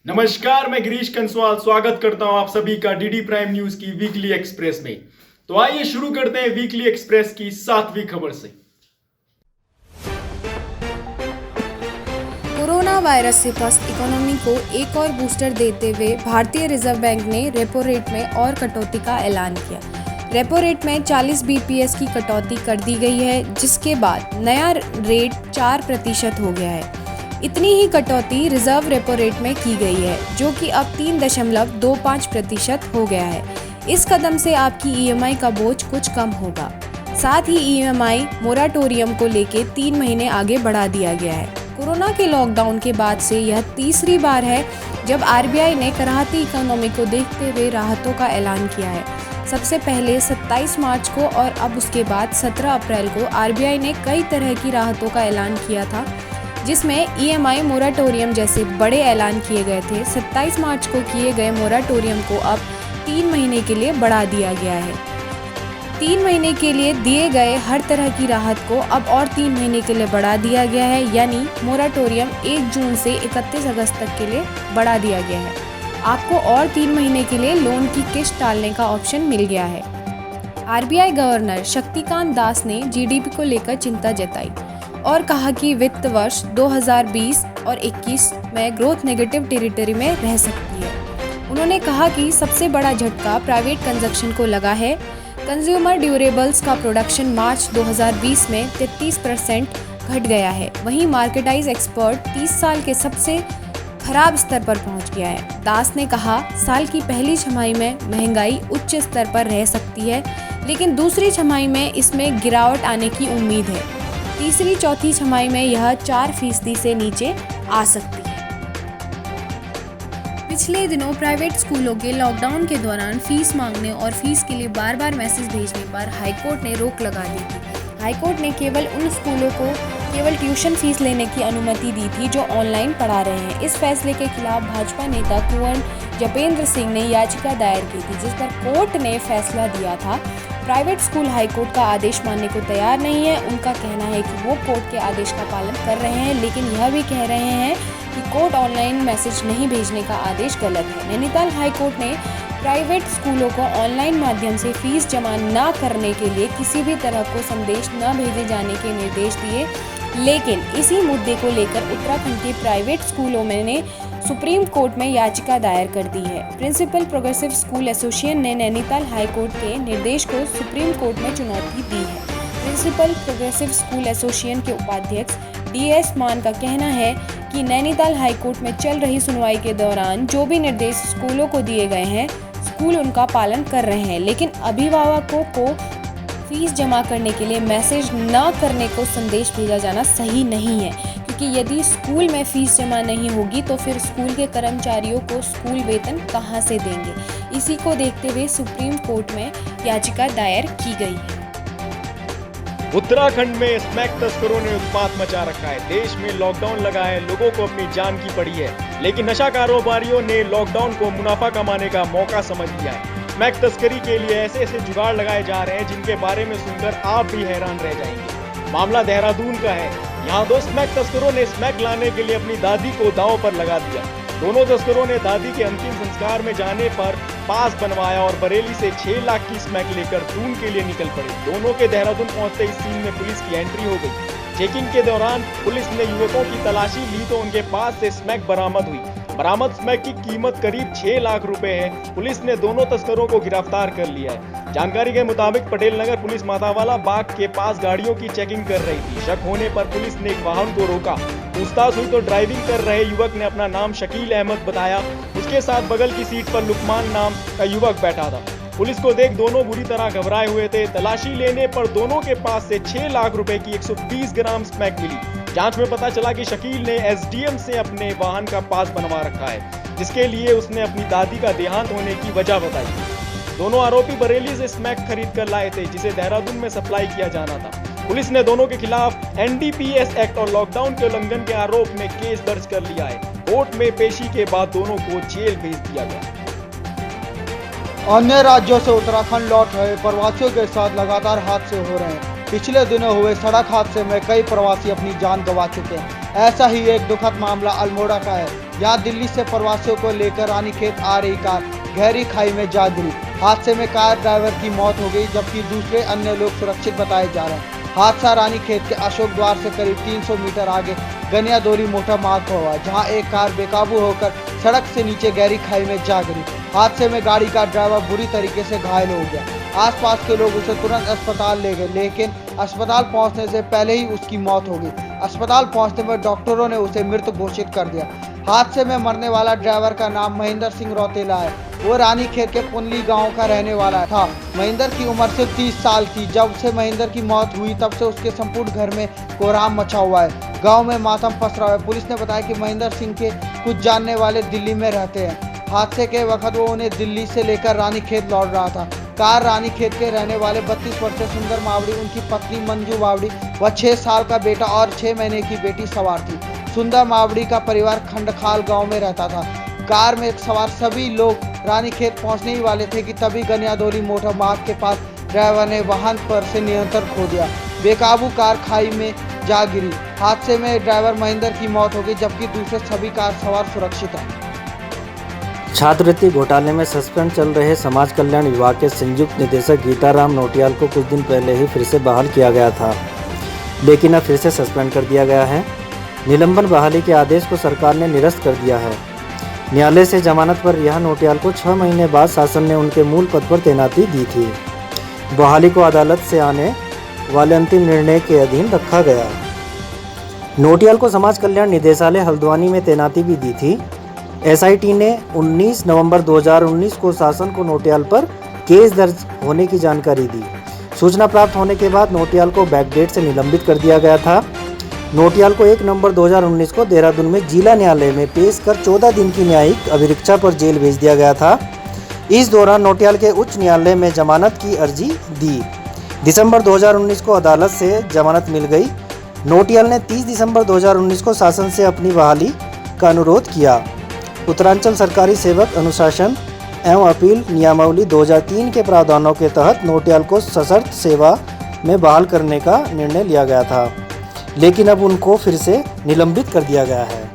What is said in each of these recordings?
नमस्कार, मैं गिरीश कंसवाल स्वागत करता हूं आप सभी का डीडी प्राइम न्यूज की वीकली एक्सप्रेस में। तो आइए शुरू करते हैं वीकली एक्सप्रेस की 7वीं खबर से। कोरोना वायरस से त्रस्त इकोनॉमी को एक और बूस्टर देते हुए भारतीय रिजर्व बैंक ने रेपो रेट में और कटौती का ऐलान किया। रेपो रेट में 40 बीपीएस की कटौती कर दी गई है, जिसके बाद नया रेट 4% हो गया है। इतनी ही कटौती रिजर्व रेपो रेट में की गई है, जो कि अब 3.25% हो गया है। इस कदम से आपकी ईएमआई का बोझ कुछ कम होगा। साथ ही ईएमआई मोराटोरियम को लेकर 3 महीने आगे बढ़ा दिया गया है। कोरोना के लॉकडाउन के बाद से यह तीसरी बार है जब आरबीआई ने कराहती इकोनॉमी को देखते हुए राहतों का ऐलान किया है। सबसे पहले 27 मार्च को और अब उसके बाद 17 अप्रैल को आरबीआई ने कई तरह की राहतों का ऐलान किया था, जिसमें ईएमआई मोराटोरियम जैसे बड़े ऐलान किए गए थे। 27 मार्च को किए गए मोराटोरियम को अब 3 महीने के लिए बढ़ा दिया गया है। 3 महीने के लिए दिए गए हर तरह की राहत को अब और 3 महीने के लिए बढ़ा दिया गया है, यानी मोराटोरियम 1 जून से 31 अगस्त तक के लिए बढ़ा दिया गया है। आपको और 3 महीने के लिए लोन की किस्त टालने का ऑप्शन मिल गया है। आरबीआई गवर्नर शक्तिकांत दास ने जीडीपी को लेकर चिंता जताई और कहा कि वित्त वर्ष 2020 और 21 में ग्रोथ नेगेटिव टेरिटरी में रह सकती है। उन्होंने कहा कि सबसे बड़ा झटका प्राइवेट कंजप्शन को लगा है। कंज्यूमर ड्यूरेबल्स का प्रोडक्शन मार्च 2020 में 33% घट गया है। वहीं मार्केटाइज एक्सपोर्ट 30 साल के सबसे खराब स्तर पर पहुंच गया है। दास ने कहा, साल की पहली छमाही में महंगाई उच्च स्तर पर रह सकती है, लेकिन दूसरी छमाही में इसमें गिरावट आने की उम्मीद है। तीसरी चौथी छमाही में यह 4% से नीचे आ सकती है। पिछले दिनों प्राइवेट स्कूलों के लॉकडाउन के दौरान फीस मांगने और फीस के लिए बार बार मैसेज भेजने पर हाईकोर्ट ने रोक लगा दी थी। हाईकोर्ट ने केवल उन स्कूलों को केवल ट्यूशन फीस लेने की अनुमति दी थी जो ऑनलाइन पढ़ा रहे हैं। इस फैसले के खिलाफ भाजपा नेता कुंवर जपेंद्र सिंह ने याचिका दायर की थी, जिस पर कोर्ट ने फैसला दिया था। प्राइवेट स्कूल हाईकोर्ट का आदेश मानने को तैयार नहीं है। उनका कहना है कि वो कोर्ट के आदेश का पालन कर रहे हैं, लेकिन यह भी कह रहे हैं कि कोर्ट ऑनलाइन मैसेज नहीं भेजने का आदेश गलत है। नैनीताल हाईकोर्ट ने प्राइवेट स्कूलों को ऑनलाइन माध्यम से फीस जमा न करने के लिए किसी भी तरह को संदेश न भेजे जाने के निर्देश दिए, लेकिन इसी मुद्दे को लेकर उत्तराखंड के प्राइवेट स्कूलों ने सुप्रीम कोर्ट में याचिका दायर कर दी है। प्रिंसिपल प्रोग्रेसिव स्कूल एसोसिएशन ने नैनीताल हाईकोर्ट के निर्देश को सुप्रीम कोर्ट में चुनौती दी है। प्रिंसिपल प्रोग्रेसिव स्कूल एसोसिएशन के उपाध्यक्ष डीएस मान का कहना है कि नैनीताल हाईकोर्ट में चल रही सुनवाई के दौरान जो भी निर्देश स्कूलों को दिए गए हैं, स्कूल उनका पालन कर रहे हैं, लेकिन अभिभावकों को फीस जमा करने के लिए मैसेज न करने को संदेश भेजा जाना सही नहीं है, क्योंकि यदि स्कूल में फीस जमा नहीं होगी तो फिर स्कूल के कर्मचारियों को स्कूल वेतन कहां से देंगे। इसी को देखते हुए सुप्रीम कोर्ट में याचिका दायर की गई है। उत्तराखंड में स्मैक तस्करों ने उत्पात मचा रखा है। देश में लॉकडाउन लगा है, लोगों को अपनी जान की पड़ी है, लेकिन नशा कारोबारियों ने लॉकडाउन को मुनाफा कमाने का मौका समझ लिया है। स्मैक तस्करी के लिए ऐसे ऐसे जुगाड़ लगाए जा रहे हैं जिनके बारे में सुनकर आप भी हैरान रह जाएंगे। मामला देहरादून का है। यहाँ 2 स्मैक तस्करों ने स्मैक लाने के लिए अपनी दादी को दांव पर लगा दिया। दोनों तस्करों ने दादी के अंतिम संस्कार में जाने पर पास बनवाया और बरेली से 6 लाख की स्मैक लेकर दून के लिए निकल पड़े। दोनों के देहरादून पहुंचते इस सीन में पुलिस की एंट्री हो गई। चेकिंग के दौरान पुलिस ने युवकों की तलाशी ली तो उनके पास से स्मैक बरामद हुई। बरामद स्मैक की कीमत करीब 6 लाख रुपए है। पुलिस ने दोनों तस्करों को गिरफ्तार कर लिया है। जानकारी के मुताबिक पटेल नगर पुलिस मातावाला बाग के पास गाड़ियों की चेकिंग कर रही थी। शक होने पर पुलिस ने एक वाहन को रोका। पूछताछ हुई तो ड्राइविंग कर रहे युवक ने अपना नाम शकील अहमद बताया। उसके साथ बगल की सीट पर लुकमान नाम का युवक बैठा था। पुलिस को देख दोनों बुरी तरह घबराए हुए थे। तलाशी लेने पर दोनों के पास से 6 लाख रुपए की 120 ग्राम स्मैक मिली। जांच में पता चला कि शकील ने एसडीएम से अपने वाहन का पास बनवा रखा है, जिसके लिए उसने अपनी दादी का देहांत होने की वजह बताई। दोनों आरोपी बरेली से स्मैक खरीद कर लाए थे, जिसे देहरादून में सप्लाई किया जाना था। पुलिस ने दोनों के खिलाफ एनडीपीएस एक्ट और लॉकडाउन के उल्लंघन के आरोप में केस दर्ज कर लिया है। कोर्ट में पेशी के बाद दोनों को जेल भेज दिया गया। अन्य राज्यों से उत्तराखंड लौट रहे प्रवासियों के साथ लगातार हादसे हो रहे हैं। पिछले दिनों हुए सड़क हादसे में कई प्रवासी अपनी जान गंवा चुके हैं। ऐसा ही एक दुखद मामला अल्मोड़ा का है। यहाँ दिल्ली से प्रवासियों को लेकर रानीखेत आ रही कार गहरी खाई में जा गिरी। हादसे में कार ड्राइवर की मौत हो गई, जबकि दूसरे अन्य लोग सुरक्षित बताए जा रहे हैं। हादसा रानीखेत के अशोक द्वार से करीब 300 मीटर आगे गनियादोली मोटर मार्ग पर हुआ, जहां एक कार बेकाबू होकर सड़क से नीचे गहरी खाई में जा गिरी। हादसे में गाड़ी का ड्राइवर बुरी तरीके से घायल हो गया। आसपास के लोग उसे तुरंत अस्पताल ले गए, लेकिन अस्पताल पहुंचने से पहले ही उसकी मौत हो गई। अस्पताल पहुंचने में डॉक्टरों ने उसे मृत घोषित कर दिया। हादसे में मरने वाला ड्राइवर का नाम महेंद्र सिंह रौतेला है। वो रानीखेत के पुनली गांव का रहने वाला था। महेंद्र की उम्र सिर्फ 30 साल थी। जब से महेंद्र की मौत हुई तब से उसके संपूर्ण घर में कोहराम मचा हुआ है। गांव में मातम पसरा हुआ है। पुलिस ने बताया कि महेंद्र सिंह के कुछ जानने वाले दिल्ली में रहते हैं। हादसे के वक्त वो उन्हें दिल्ली से लेकर रानीखेत लौट रहा था। कार रानीखेत के रहने वाले 32 वर्षीय सुंदर मावड़ी, उनकी पत्नी मंजू मावड़ी व 6 साल का बेटा और 6 महीने की बेटी सवार थी। सुंदर मावड़ी का परिवार खंडखाल गांव में रहता था। कार में सवार सभी लोग रानीखेत पहुंचने ही वाले थे कि तभी गनियादोली मोटर मार्ग के पास ड्राइवर ने वाहन पर से नियंत्रण खो दिया। बेकाबू कार खाई में जा गिरी। हादसे में ड्राइवर महेंद्र की मौत हो गई, जबकि दूसरे सभी कार सवार सुरक्षित हैं। छात्रवृत्ति घोटाले में सस्पेंड चल रहे समाज कल्याण विभाग के संयुक्त निदेशक गीताराम नौटियाल को कुछ दिन पहले ही फिर से बहाल किया गया था, लेकिन अब फिर से सस्पेंड कर दिया गया है। निलंबन बहाली के आदेश को सरकार ने निरस्त कर दिया है। न्यायालय से जमानत पर यह नौटियाल को 6 महीने बाद शासन ने उनके मूल पद पर तैनाती दी थी। बहाली को अदालत से आने वाले अंतिम निर्णय के अधीन रखा गया। नौटियाल को समाज कल्याण निदेशालय हल्द्वानी में तैनाती भी दी थी। एसआईटी ने 19 नवंबर 2019 को शासन को नौटियाल पर केस दर्ज होने की जानकारी दी। सूचना प्राप्त होने के बाद नौटियाल को बैकडेट से निलंबित कर दिया गया था। नौटियाल को 1 नवंबर 2019 को देहरादून में जिला न्यायालय में पेश कर 14 दिन की न्यायिक अभिरक्षा पर जेल भेज दिया गया था। इस दौरान नौटियाल के उच्च न्यायालय में जमानत की अर्जी दी। दिसंबर 2019 को अदालत से जमानत मिल गई। नौटियाल ने 30 दिसंबर 2019 को शासन से अपनी बहाली का अनुरोध किया। उत्तरांचल सरकारी सेवक अनुशासन एवं अपील नियमावली 2003 के प्रावधानों के तहत नौटियाल को सशर्त सेवा में बहाल करने का निर्णय लिया गया था, लेकिन अब उनको फिर से निलंबित कर दिया गया है।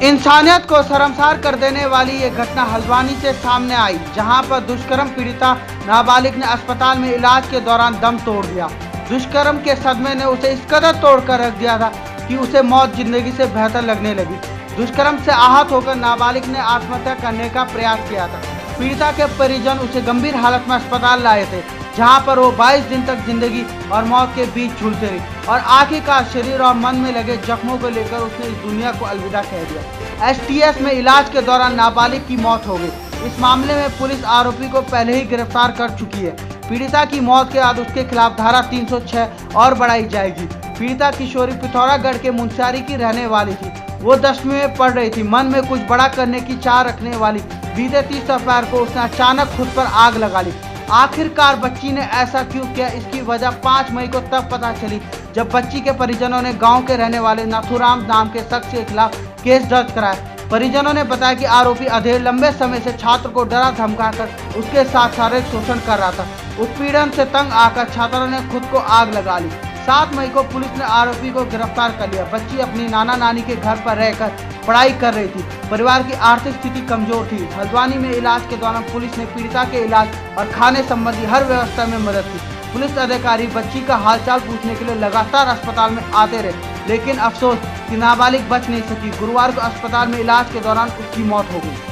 इंसानियत को शर्मसार कर देने वाली ये घटना हल्द्वानी से सामने आई, जहां पर दुष्कर्म पीड़िता नाबालिग ने अस्पताल में इलाज के दौरान दम तोड़ दिया। दुष्कर्म के सदमे ने उसे इस कदर तोड़कर रख दिया था कि उसे मौत जिंदगी से बेहतर लगने लगी। दुष्कर्म से आहत होकर नाबालिग ने आत्महत्या करने का प्रयास किया था। पीड़िता के परिजन उसे गंभीर हालत में अस्पताल लाए थे, जहां पर वो 22 दिन तक जिंदगी और मौत के बीच झूलते रही और आखिरकार शरीर और मन में लगे जख्मों को लेकर उसने इस दुनिया को अलविदा कह दिया। एसटीएस में इलाज के दौरान नाबालिग की मौत हो गई। इस मामले में पुलिस आरोपी को पहले ही गिरफ्तार कर चुकी है। पीड़िता की मौत के बाद उसके खिलाफ धारा 306 और बढ़ाई जाएगी। पीड़िता किशोरी पिथौरागढ़ के मुंशियारी की रहने वाली थी। वो 10वीं में पढ़ रही थी। मन में कुछ बड़ा करने की चाह रखने वाली बीते 30 अप्रैल को उसने अचानक खुद पर आग लगा ली। आखिरकार बच्ची ने ऐसा क्यों किया, इसकी वजह 5 मई को तब पता चली जब बच्ची के परिजनों ने गांव के रहने वाले नाथुराम नाम के शख्स के खिलाफ केस दर्ज कराया। परिजनों ने बताया कि आरोपी अधेड़ लंबे समय से छात्र को डरा धमकाकर उसके साथ शारीरिक शोषण कर रहा था। उत्पीड़न से तंग आकर छात्रों ने खुद को आग लगा ली। 7 मई को पुलिस ने आरोपी को गिरफ्तार कर लिया। बच्ची अपनी नाना नानी के घर पर रहकर पढ़ाई कर रही थी। परिवार की आर्थिक स्थिति कमजोर थी। हल्द्वानी में इलाज के दौरान पुलिस ने पीड़िता के इलाज और खाने संबंधी हर व्यवस्था में मदद की। पुलिस अधिकारी बच्ची का हालचाल पूछने के लिए लगातार अस्पताल में आते रहे, लेकिन अफसोस कि नाबालिग बच नहीं सकी। गुरुवार को अस्पताल में इलाज के दौरान उसकी मौत हो गई।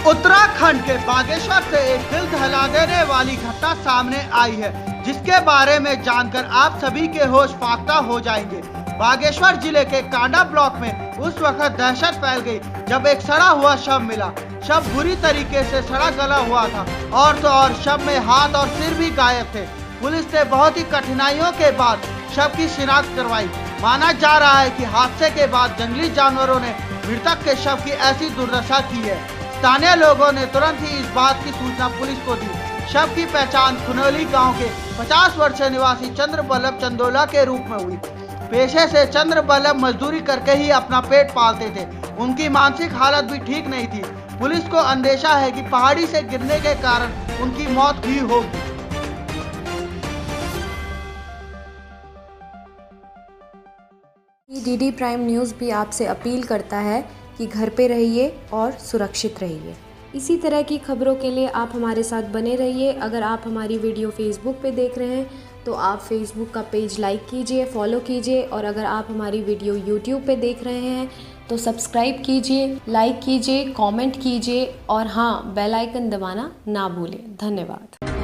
उत्तराखंड के बागेश्वर से एक दिल दहला देने वाली घटना सामने आई है, जिसके बारे में जानकर आप सभी के होश फाख्ता हो जाएंगे। बागेश्वर जिले के कांडा ब्लॉक में उस वक्त दहशत फैल गई जब एक सड़ा हुआ शव मिला। शव बुरी तरीके से सड़ा गला हुआ था और तो और शव में हाथ और सिर भी गायब थे। पुलिस ने बहुत ही कठिनाइयों के बाद शव की शिनाख्त करवाई। माना जा रहा है कि हादसे के बाद जंगली जानवरों ने मृतक के शव की ऐसी दुर्दशा की है। स्थानीय लोगों ने तुरंत ही इस बात की सूचना पुलिस को दी। शव की पहचान खुनौली गांव के 50 वर्षीय निवासी चंद्रबल्लभ चंदोला के रूप में हुई। पेशे से चंद्रबल्लभ मजदूरी करके ही अपना पेट पालते थे। उनकी मानसिक हालत भी ठीक नहीं थी। पुलिस को अंदेशा है कि पहाड़ी से गिरने के कारण उनकी मौत हुई होगी। डीडी प्राइम न्यूज़ भी आपसे अपील करता है कि घर पे रहिए और सुरक्षित रहिए। इसी तरह की खबरों के लिए आप हमारे साथ बने रहिए। अगर आप हमारी वीडियो फेसबुक पे देख रहे हैं तो आप फेसबुक का पेज लाइक कीजिए, फॉलो कीजिए, और अगर आप हमारी वीडियो यूट्यूब पे देख रहे हैं तो सब्सक्राइब कीजिए, लाइक कीजिए, कमेंट कीजिए और हाँ, बेल आइकन दबाना ना भूलें। धन्यवाद।